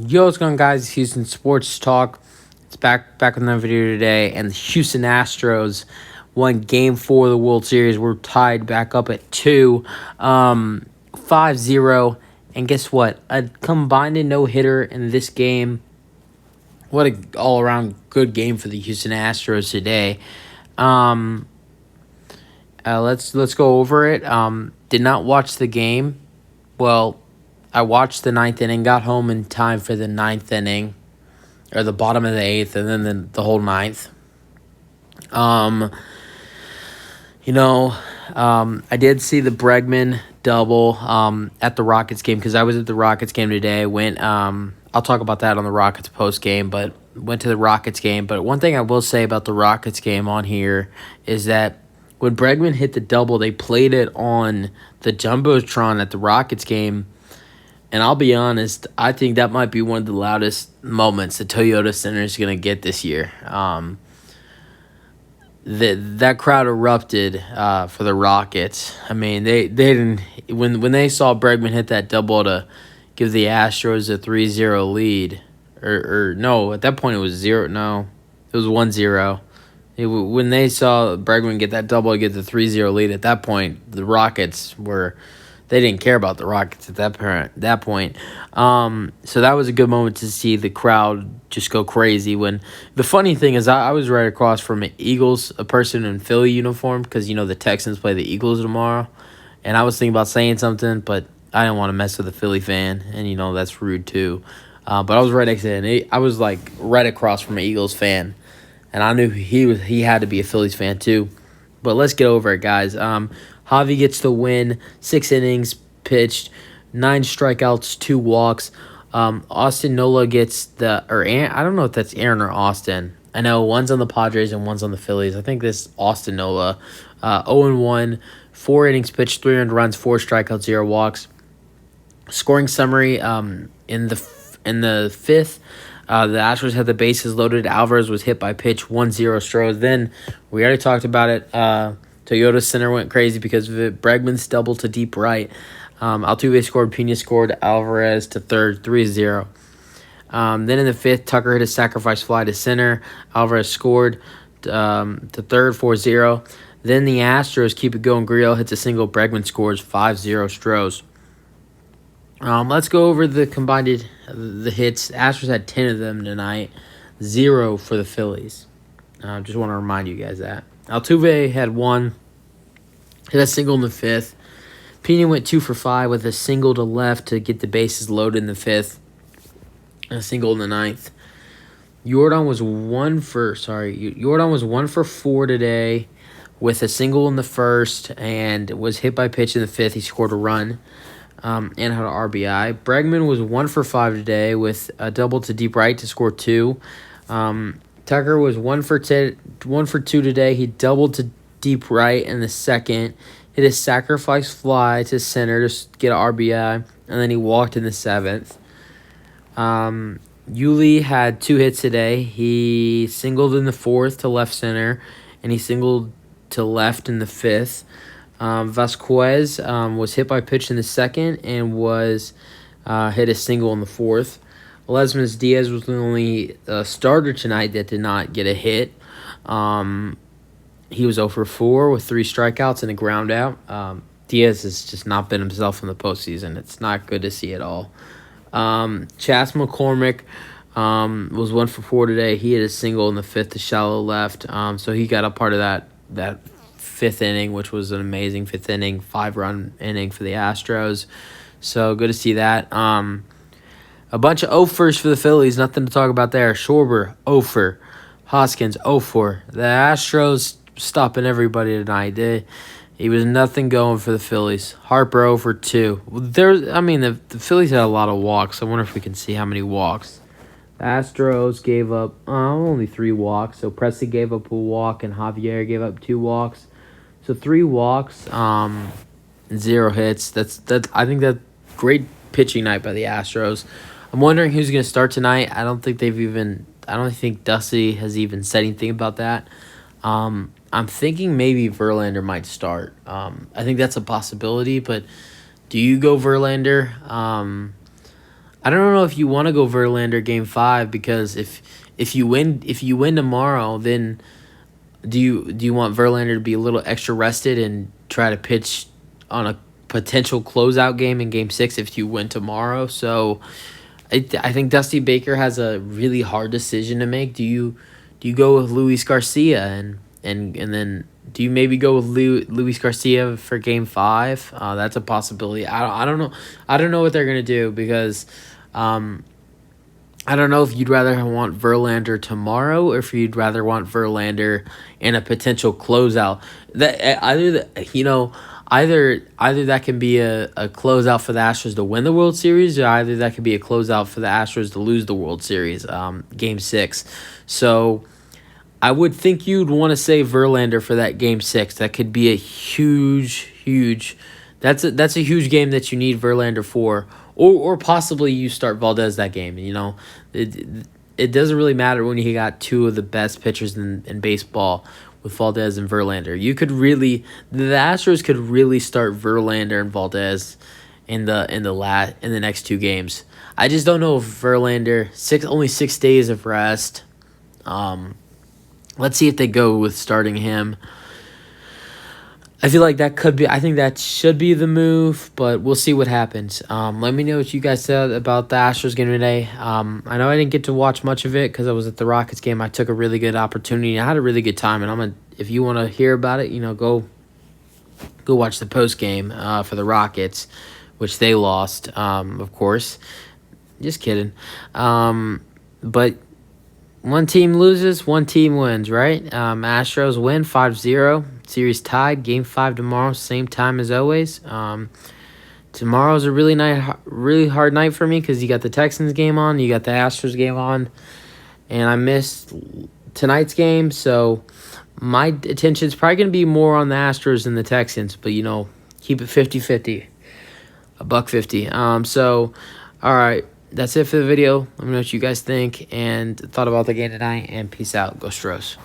Yo, what's going on, guys? It's Houston Sports Talk. It's back with another video today, and the Houston Astros won Game 4 of the World Series. We're tied back up at 2, 5-0, and guess what? A combined no-hitter in this game. What a all-around good game for the Houston Astros today. Um, let's go over it. Did not watch the game. Well, I watched the ninth inning, got home in time for the ninth inning, or the bottom of the eighth, and then the whole ninth. Um, I did see the Bregman double at the Rockets game because I was at the Rockets game today. I'll talk about that on the Rockets post game, but went to the Rockets game. But one thing I will say about the Rockets game on here is that when Bregman hit the double, they played it on the Jumbotron at the Rockets game. And I'll be honest, I think that might be one of the loudest moments the Toyota Center is going to get this year. That crowd erupted for the Rockets. I mean, they didn't when they saw Bregman hit that double to give the Astros a 3-0 lead. Or no, at that point it was 0. No, it was 1-0. When they saw Bregman get that double to get the 3-0 lead, at that point the Rockets were. They didn't care about the Rockets at that point. So that was a good moment to see the crowd just go crazy. When the funny thing is, I was right across from a person in Philly uniform because the Texans play the Eagles tomorrow, and I was thinking about saying something, but I didn't want to mess with a Philly fan, and that's rude too. But I was right next to him. I was like right across from an Eagles fan, and I knew he had to be a Phillies fan too. But let's get over it, guys. Javi gets the win, 6 innings pitched, 9 strikeouts, 2 walks. Austin Nola gets I don't know if that's Aaron or Austin. I know one's on the Padres and one's on the Phillies. I think this Austin Nola, 0-1, 4 innings pitched, 300 runs, 4 strikeouts, 0 walks. Scoring summary in the fifth. The Astros had the bases loaded. Alvarez was hit by pitch, 1-0 Astros. Then we already talked about it. Toyota Center went crazy because of it. Bregman's double to deep right. Altuve scored. Pena scored. Alvarez to third, 3-0. Then in the fifth, Tucker hit a sacrifice fly to center. Alvarez scored to third, 4-0. Then the Astros keep it going. Gurriel hits a single. Bregman scores, 5-0 Stros. Let's go over the combined the hits. Astros had 10 of them tonight, 0 for the Phillies. Just want to remind you guys that. Altuve had 1, hit a single in the fifth. Pena went 2 for 5 with a single to left to get the bases loaded in the fifth, and a single in the ninth. Jordan was 1 for 4 today with a single in the first and was hit by pitch in the fifth. He scored a run and had an RBI. Bregman was 1 for 5 today with a double to deep right to score 2. Tucker was 1 for 2 today. He doubled to deep right in the second, hit a sacrifice fly to center to get an RBI, and then he walked in the seventh. Yuli had 2 hits today. He singled in the fourth to left center, and he singled to left in the fifth. Vasquez was hit by pitch in the second and was hit a single in the fourth. Lesmes Diaz was the only starter tonight that did not get a hit. He was 0 for 4 with 3 strikeouts and a ground out. Diaz has just not been himself in the postseason. It's not good to see at all. Chas McCormick was 1 for 4 today. He hit a single in the fifth to shallow left. So he got a part of that fifth inning, which was an amazing fifth inning, 5-run inning for the Astros. So good to see that. A bunch of 0-fers for the Phillies. Nothing to talk about there. Schwarber, 0-for. Hoskins, 0-for. The Astros stopping everybody tonight. It was nothing going for the Phillies. Harper, 0 for 2. The Phillies had a lot of walks. I wonder if we can see how many walks. The Astros gave up only 3 walks. So Presley gave up a walk and Javier gave up 2 walks. So 3 walks, 0 hits. I think that's great pitching night by the Astros. I'm wondering who's going to start tonight. I don't think Dusty has even said anything about that. I'm thinking maybe Verlander might start. I think that's a possibility, but do you go Verlander? I don't know if you want to go Verlander game 5, because if you win tomorrow, then do you want Verlander to be a little extra rested and try to pitch on a potential closeout game in game 6 if you win tomorrow? So I think Dusty Baker has a really hard decision to make. Do you go with Luis Garcia, and then do you maybe go with Luis Garcia for game 5? That's a possibility. I don't know. I don't know what they're gonna do, because I don't know if you'd rather want Verlander tomorrow, or if you'd rather want Verlander in a potential closeout. Either that can be a closeout for the Astros to win the World Series, or either that could be a closeout for the Astros to lose the World Series, game 6. So I would think you'd want to save Verlander for that game 6. That could be a huge. That's a huge game that you need Verlander for, or possibly you start Valdez that game. It doesn't really matter when you got two of the best pitchers in baseball with Valdez and Verlander. The Astros could really start Verlander and Valdez in the next 2 games. I just don't know if Verlander only 6 days of rest. Let's see if they go with starting him. I feel like I think that should be the move, but we'll see what happens. Let me know what you guys said about the Astros game today. I know I didn't get to watch much of it because I was at the Rockets game. I took a really good opportunity. I had a really good time, and if you want to hear about it, go watch the post game for the Rockets, which they lost, of course. Just kidding. But one team loses, one team wins, right? Astros win 5-0. Series tied. Game 5 tomorrow, same time as always. Tomorrow's a really hard night for me because you got the Texans game on, you got the Astros game on, and I missed tonight's game, so my attention's probably going to be more on the Astros than the Texans, but, keep it 50-50, $1.50. So, all right, that's it for the video. Let me know what you guys think and thought about the game tonight, and peace out. Go Astros.